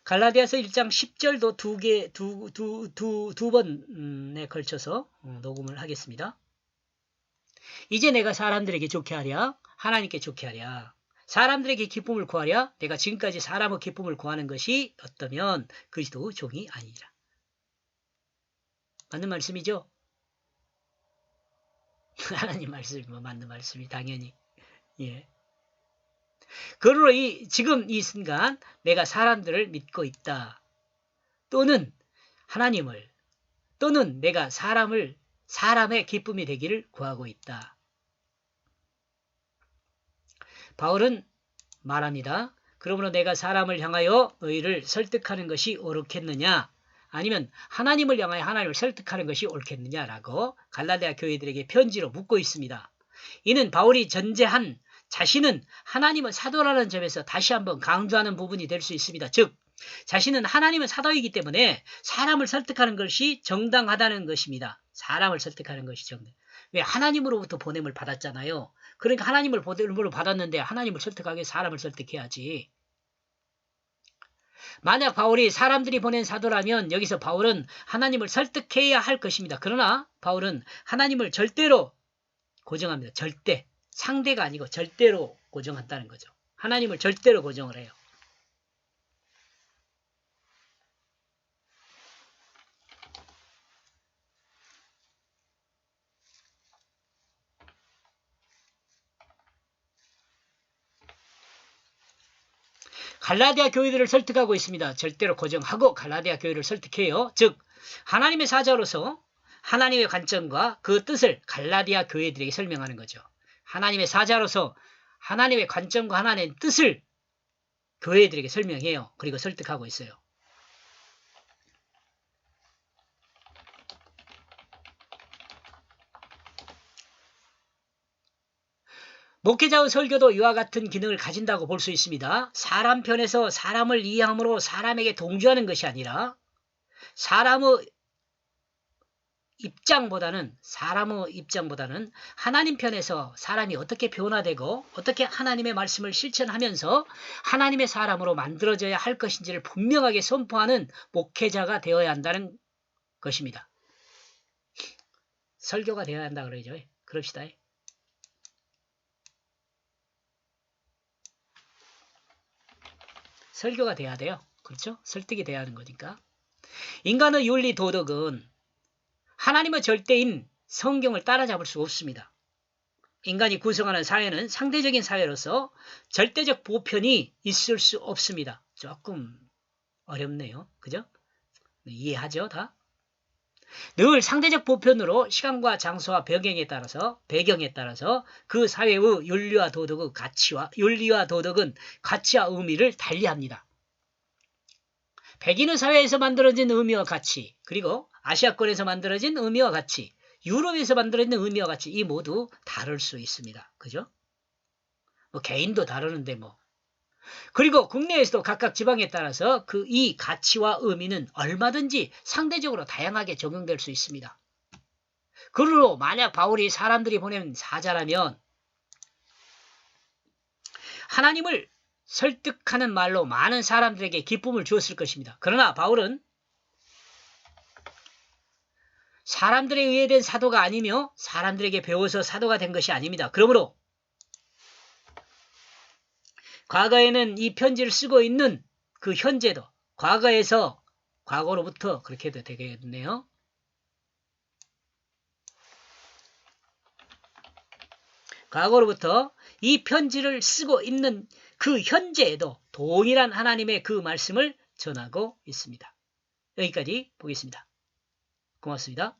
갈라디아서 1장 10절도 두 번에 걸쳐서 녹음을 하겠습니다. 이제 내가 사람들에게 좋게 하랴 하나님께 좋게 하랴 사람들에게 기쁨을 구하랴 내가 지금까지 사람의 기쁨을 구하는 것이 어떠면 그리스도의 종이 아니니라. 맞는 말씀이죠? 하나님 말씀이 맞는 말씀이 당연히. 예. 그러므로 지금 이 순간 내가 사람들을 믿고 있다. 또는 하나님을 또는 내가 사람의 기쁨이 되기를 구하고 있다. 바울은 말합니다. 그러므로 내가 사람을 향하여 너희를 설득하는 것이 옳겠느냐 아니면 하나님을 향하여 하나님을 설득하는 것이 옳겠느냐라고 갈라디아 교회들에게 편지로 묻고 있습니다. 이는 바울이 전제한 자신은 하나님의 사도라는 점에서 다시 한번 강조하는 부분이 될 수 있습니다. 즉 자신은 하나님의 사도이기 때문에 사람을 설득하는 것이 정당하다는 것입니다. 사람을 설득하는 것이 정당. 왜? 하나님으로부터 보냄을 받았잖아요. 그러니까 하나님을 보냄을 받았는데 하나님을 설득하기 위해서 사람을 설득해야지. 만약 바울이 사람들이 보낸 사도라면 여기서 바울은 하나님을 설득해야 할 것입니다. 그러나 바울은 하나님을 절대로 고정합니다. 절대. 상대가 아니고 절대로 고정한다는 거죠. 하나님을 절대로 고정을 해요. 갈라디아 교회들을 설득하고 있습니다. 절대로 고정하고 갈라디아 교회를 설득해요. 즉 하나님의 사자로서 하나님의 관점과 그 뜻을 갈라디아 교회들에게 설명하는 거죠. 하나님의 사자로서 하나님의 관점과 하나님의 뜻을 교회들에게 설명해요. 그리고 설득하고 있어요. 목회자의 설교도 이와 같은 기능을 가진다고 볼 수 있습니다. 사람 편에서 사람을 이해함으로 사람에게 동조하는 것이 아니라 사람의 입장보다는 하나님 편에서 사람이 어떻게 변화되고 어떻게 하나님의 말씀을 실천하면서 하나님의 사람으로 만들어져야 할 것인지를 분명하게 선포하는 목회자가 되어야 한다는 것입니다. 설교가 되어야 한다 그러죠. 그럽시다. 설교가 돼야 돼요. 그렇죠? 설득이 돼야 하는 거니까. 인간의 윤리 도덕은 하나님의 절대인 성경을 따라잡을 수 없습니다. 인간이 구성하는 사회는 상대적인 사회로서 절대적 보편이 있을 수 없습니다. 조금 어렵네요. 그죠? 이해하죠? 다? 늘 상대적 보편으로 시간과 장소와 배경에 따라서 그 사회의 윤리와 도덕은 가치와 의미를 달리합니다. 백인의 사회에서 만들어진 의미와 가치, 그리고 아시아권에서 만들어진 의미와 가치, 유럽에서 만들어진 의미와 가치, 이 모두 다를 수 있습니다. 그죠? 뭐 개인도 다르는데 뭐. 그리고 국내에서도 각각 지방에 따라서 이 가치와 의미는 얼마든지 상대적으로 다양하게 적용될 수 있습니다. 그러므로 만약 바울이 사람들이 보낸 사자라면 하나님을 설득하는 말로 많은 사람들에게 기쁨을 주었을 것입니다. 그러나 바울은 사람들에 의해 된 사도가 아니며 사람들에게 배워서 사도가 된 것이 아닙니다. 그러므로 과거에는 이 편지를 쓰고 있는 그 현재도 과거로부터 그렇게 해도 되겠네요. 과거로부터 이 편지를 쓰고 있는 그 현재에도 동일한 하나님의 그 말씀을 전하고 있습니다. 여기까지 보겠습니다. 고맙습니다.